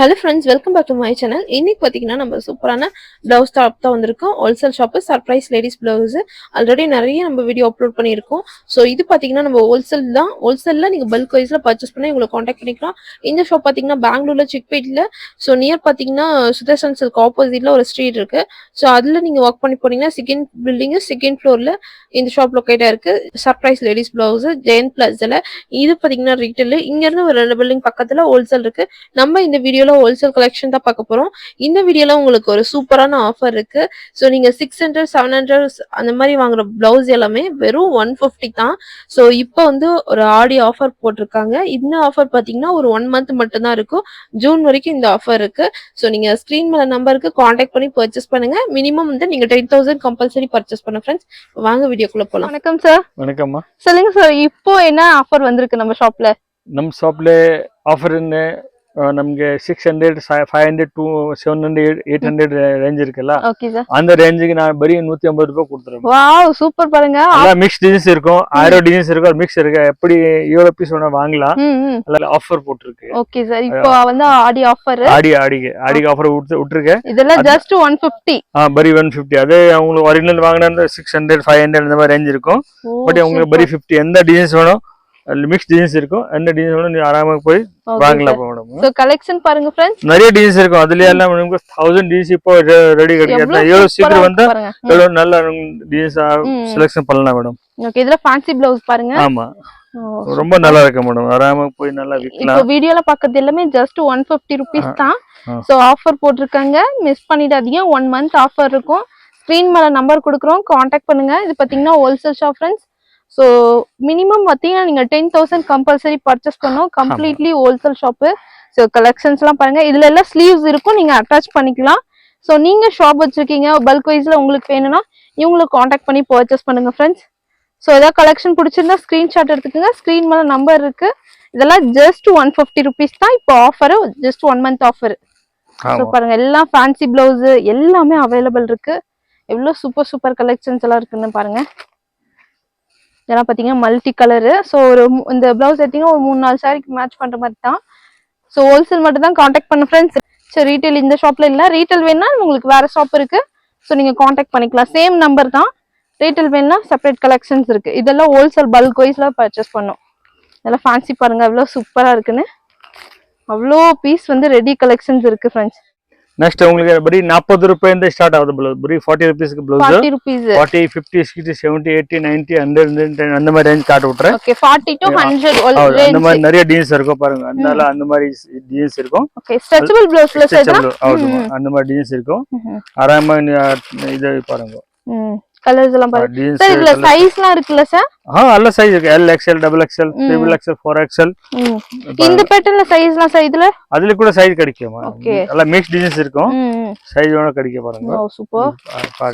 Hello friends, welcome back to my channel. இன்னைக்கு பாத்தீங்கன்னா நம்ம சூப்பரான பிளவுஸ் டாப் தான் வந்திருக்கோம். Wholesale shop surprise ladies blouse. Already நிறைய நம்ம வீடியோ அப்லோட் பண்ணியிருக்கோம். ஸோ இது பாத்தீங்கன்னா நம்ம ஹோல்சேல் தான். ஹோல்சேல்ல நீங்க பல்க் வைஸ்ல பர்ச்சேஸ் பண்ணி உங்களை காண்டாக்ட் பண்ணிக்கலாம். இந்த ஷாப் பாத்தீங்கன்னா பெங்களூர்ல சிக்பேட்ல. ஸோ நியர் பாத்தீங்கன்னா சுதர்சன் சில்க் ஆப்போசிட்ல ஒரு ஸ்ட்ரீட் இருக்கு. ஸோ அதுல நீங்க ஒர்க் பண்ணி போனீங்கன்னா செகண்ட் பில்டிங் செகண்ட் ஃப்ளோர்ல இந்த ஷாப் லொக்கேட்டா இருக்கு. சர்ப்ரைஸ் லேடிஸ் பிளவுஸ் ஜெயன் பிளஸ்ல. இது பாத்தீங்கன்னா ரீட்டைல். இங்க இருந்து ஒரு 2 பில்டிங் பக்கத்துல ஹோல்சேல் இருக்கு. நம்ம இந்த வீடியோல ஹோல்சேல் கலெக்ஷன் தான் பார்க்க போறோம். இந்த வீடியோல உங்களுக்கு ஒரு சூப்பரான ஆஃபர் இருக்கு. ஸோ நீங்க 600 700 அந்த மாதிரி வாங்குற பிளவுஸ் எல்லாமே வெறும் 150 தான். ஸோ இப்போ வந்து ஒரு ஆடி ஆஃபர் போட்டிருக்காங்க. இந்த ஆஃபர் பார்த்தீங்கன்னா ஒரு 1 மந்த் மட்டும் தான் இருக்கும். ஜூன் வரைக்கும் இந்த ஆஃபர் இருக்கு. ஸோ நீங்க ஸ்கிரீன் மேல நம்பருக்கு காண்டாக்ட் பண்ணி பர்ச்சேஸ் பண்ணுங்க. மினிமம் வந்து நீங்க 10,000 கம்பல்சரி பர்ச்சேஸ் பண்ண ஃப்ரெண்ட்ஸ். வாங்க வீடியோக்குள்ள போலாம். வணக்கம் சார். வணக்கம்மா. சொல்லுங்க சார், இப்போ என்ன ஆஃபர் வந்திருக்கு நம்ம ஷாப்ல? ನಮ್ಮ ಶಾಪ್ಲೆ ಆಫರ್ ನಮಗೆ 600 500 to 700 800 ரேஞ்ச் இருக்குல்ல. Okay sir. அந்த ரேஞ்சுக்கு நான் பரி 150 ரூபாய் கொடுத்துறேன். வாவ் சூப்பர் பாருங்க. எல்லா மிக்ஸ் டிசைன்ஸ் இருக்கும். 1000 டிசைன்ஸ் இருக்கும். மிக்ஸ் இருக்கு. எப்படி எவ்வளவு பீஸ் வேணா வாங்கலாம். அதல ஆஃபர் போட்டுருக்கு. Okay sir. இப்போ வந்து ஆடி ஆஃபர். ஆடி ஆஃபர் விட்டுருக்கு. இதெல்லாம் ஜஸ்ட் 150. பரி 150. அதே உங்களுக்கு ஒரிஜினல் வாங்குனா 600 500 இந்த மாதிரி ரேஞ்ச் இருக்கும். பட் உங்களுக்கு பரி 50 எந்த டிசைன்ஸ் வேணும் மிக்ஸ் டிசைன்ஸ் இருக்கும். என்ன டிசைன் வேணும் நீ ஆராமா போய் வாங்கலாம் மேடம். சோ கலெக்ஷன் பாருங்க फ्रेंड्स, நிறைய டிசைன்ஸ் இருக்கும். அதுல எல்லாம் நமக்கு 1000 டிசைன்ஸ் இப்போ ரெடி கிடைக்கும். எவ்வளவு சீக்கிரம் வந்தா எவ்வளவு நல்ல டிசைன்ஸ் செலக்ஷன் பண்ணலாம் மேடம். ஓகே, இதெல்லாம் ஃபேன்சி பிளவுஸ் பாருங்க. ஆமா, ரொம்ப நல்லா இருக்கு மேடம். ஆராமா போய் நல்லா விக்கலாம். இப்போ வீடியோல பார்க்கிறது எல்லாமே ஜஸ்ட் 150 ரூபீஸ் தான். சோ ஆஃபர் போட்டுருக்காங்க, மிஸ் பண்ணிடாதீங்க. 1 மந்த் ஆஃபர் இருக்கும். ஸ்கிரீன் மேல நம்பர் கொடுக்குறோம், காண்டாக்ட் பண்ணுங்க. இது பாத்தீங்கன்னா wholesale shop friends. So minimum பார்த்தீங்கன்னா நீங்கள் 10,000 கம்பல்சரி பர்ச்சேஸ் பண்ணோம். Completely wholesale shop. ஸோ கலெக்ஷன்ஸ்லாம் பாருங்கள். இதில் எல்லாம் ஸ்லீவ்ஸ் இருக்கும், நீங்கள் அட்டாச் பண்ணிக்கலாம். ஸோ நீங்கள் ஷாப் வச்சுருக்கீங்க, பல்க் வைஸில் உங்களுக்கு வேணும்னா இவங்களுக்கு காண்டாக்ட் பண்ணி பர்ச்சேஸ் பண்ணுங்கள் ஃப்ரெண்ட்ஸ். ஸோ ஏதாவது கலெக்ஷன் பிடிச்சிருந்தா ஸ்க்ரீன்ஷாட் எடுத்துக்கோங்க. ஸ்க்ரீன் மேலே நம்பர் இருக்குது. இதெல்லாம் ஜஸ்ட் 150 ரூபீஸ் தான். இப்போ offer just 1 month offer. So பாருங்கள், எல்லாம் ஃபேன்சி ப்ளவுஸு எல்லாமே அவைலபிள் இருக்குது. எவ்வளோ சூப்பர் சூப்பர் கலெக்ஷன்ஸ் எல்லாம் இருக்குன்னு பாருங்கள். இதெல்லாம் பார்த்தீங்கன்னா மல்டி கலரு. ஸோ ஒரு இந்த ப்ளவுஸ் எடுத்தீங்கன்னா ஒரு 3-4 சாரிக்கு மேட்ச் பண்ணுற மாதிரி தான். ஸோ ஹோல்சேல் மட்டும் தான் காண்டாக்ட் பண்ண ஃப்ரெண்ட்ஸ். ஸோ ரீட்டைல் இந்த ஷாப்பில் இல்லை. ரீட்டைல் வேணுன்னா உங்களுக்கு வேறு ஷாப் இருக்குது. ஸோ நீங்கள் காண்டாக்ட் பண்ணிக்கலாம். சேம் நம்பர் தான். ரீட்டைல் வேணுன்னா செப்பரேட் கலெக்ஷன்ஸ் இருக்குது. இதெல்லாம் ஹோல்சேல் பல்க் வைஸில் பர்ச்சேஸ் பண்ணோம். இதெல்லாம் ஃபேன்சி பாருங்கள், எவ்வளோ சூப்பராக இருக்குன்னு. அவ்வளோ பீஸ் வந்து ரெடி கலெக்ஷன்ஸ் இருக்குது ஃப்ரெண்ட்ஸ். நெக்ஸ்ட் உங்களுக்கு பரி 40 ரூபாயில ஸ்டார்ட் ஆகுது ப்ளவுஸ். பரி 40 ரூபீஸ்க்கு ப்ளவுஸ். 40 ரூபீஸ் 40 50 60 70 80 90 100 அந்த மாதிரி ரேஞ்ச் காட்ட விட்டுறேன். Okay, 40 to 100 range. அந்த மாதிரி நிறைய டிசைன்ஸ் இருக்கும் பாருங்க. அதனால அந்த மாதிரி டிசைன்ஸ் இருக்கும். ஓகே, ஸ்ட்ரெச்சபிள் ப்ளவுஸ்ல சேர்த்தா அந்த மாதிரி டிசைன்ஸ் இருக்கும். ஆராமா இது பாருங்க. கலர்ஸ் எல்லாம் பாருங்க சார். இதுல சைஸ்லாம் இருக்குல்ல சார்? நல்ல சைஸ் இருக்கு. L XL double XL triple XL 4XL. இந்த பேட்டர்ன்ல சைஸ்லாம் சார் இதுல? அதுல கூட சைஸ் கிடைக்கும். எல்லாம் மிக்ஸ் டிசைன்ஸ் இருக்கும். சைஸ் வேணா கிடைக்க பாருங்க. ஓ சூப்பர்.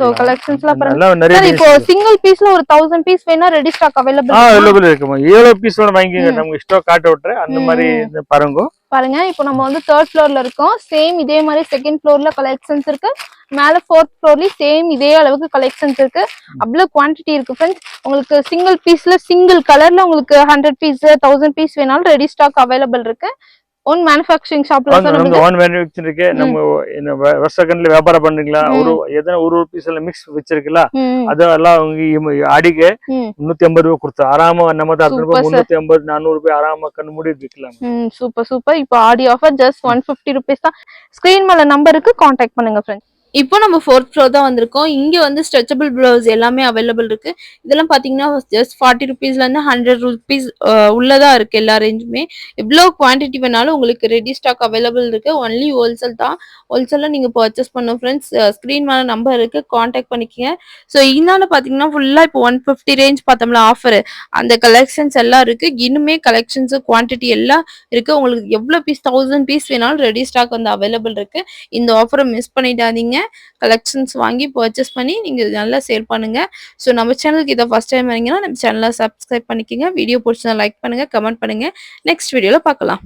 சோ கலெக்ஷன்ஸ்லாம் பாருங்க. இப்போ சிங்கிள் பீஸ்ல ஒரு 1000 பீஸ் வேணா ரெடி ஸ்டாக் அவைலபிள் இருக்குமா? எவ்வளவு பீஸ் வேணா வாங்கிங்க. நமக்கு ஸ்டாக் காட்ட விட்டுறேன். அந்த மாதிரி பாருங்க. பாருங்க, இப்போ நம்ம வந்து 3rd ஃப்ளோர்ல இருக்கோம். சேம் இதே மாதிரி 2nd ஃப்ளோர்ல கலெக்ஷன்ஸ் இருக்கு. மேல 4th ஃப்ளோர்லயும் சேம் இதே அளவுக்கு கலெக்ஷன்ஸ் இருக்கு. அவ்வளவு குவான்டிட்டி இருக்கு ஃப்ரெண்ட்ஸ். உங்களுக்கு சிங்கிள் பீஸ்ல சிங்கிள் கலர்ல உங்களுக்கு 100 பீஸ் 1000 பீஸ் வேணாலும் ரெடி ஸ்டாக் அவைலபிள் இருக்கு. ஓன் மேனுஃபேக்சரிங் ஷாப்ல நம்ம ஓன் மேனுஃபேக்சரிங் இருக்கு. நம்ம வருஷக்கணக்குல வியாபாரம் பண்றீங்களா? ஒரு பீஸ் எல்லாம் மிக்ஸ் வச்சிருக்கல. அதெல்லாம் அவங்க ஆடிக்கு 350 ரூபாய் கொடுத்து ஆராமா நம்ம 350 400 ரூபாய் ஆராமா கண்ணு மூடி விற்கலாம். Super super. இப்போ ஆடி ஆஃபர் ஜஸ்ட் 150 ரூபீஸ் தான். ஸ்கிரீன் மேல நம்பருக்கு காண்டாக்ட் பண்ணுங்க ஃப்ரெண்ட்ஸ். இப்போ நம்ம 4th ஃப்ளோர் தான் வந்திருக்கோம். இங்கே வந்து ஸ்ட்ரெச்சபிள் ப்ளவுஸ் எல்லாமே அவைலபிள் இருக்கு. இதெல்லாம் பார்த்தீங்கன்னா ஜஸ்ட் 40 ரூபீஸ்லேருந்து 100 ரூபீஸ் உள்ளதா இருக்கு. எல்லா ரேஞ்சுமே எவ்வளோ குவான்டிட்டி வேணாலும் உங்களுக்கு ரெடி ஸ்டாக் அவைலபிள் இருக்கு. ஒன்லி ஹோல்சேல் தான். ஹோல்சேலில் நீங்கள் பர்ச்சேஸ் பண்ணோம் ஃப்ரெண்ட்ஸ். ஸ்க்ரீன் மேலே நம்பர் இருக்கு, காண்டாக்ட் பண்ணிக்கங்க. ஸோ இதனால பார்த்தீங்கன்னா ஃபுல்லாக இப்போ 150 ரேஞ்ச் பார்த்தோம்ல ஆஃபர், அந்த கலெக்ஷன்ஸ் எல்லாம் இருக்கு. இன்னுமே கலெக்ஷன்ஸ் குவான்டிட்டி எல்லாம் இருக்கு. உங்களுக்கு எவ்வளோ பீஸ் 1000 பீஸ் வேணாலும் ரெடி ஸ்டாக் வந்து அவைலபிள் இருக்கு. இந்த ஆஃபரை மிஸ் பண்ணிடாதீங்க. கலெக்ஷன்ஸ் வாங்கி பர்ச்சேஸ் பண்ணி நீங்க நல்லா சேல் பண்ணுங்க. ஸோ நம்ம சேனலுக்கு இதை ஃபர்ஸ்ட் டைம் வரீங்கன்னா நம்ம சேனலை சப்ஸ்கிரைப் பண்ணிக்கோங்க. வீடியோ பிடிச்சா லைக் பண்ணுங்க, கமெண்ட் பண்ணுங்க. நெக்ஸ்ட் வீடியோல பார்க்கலாம்.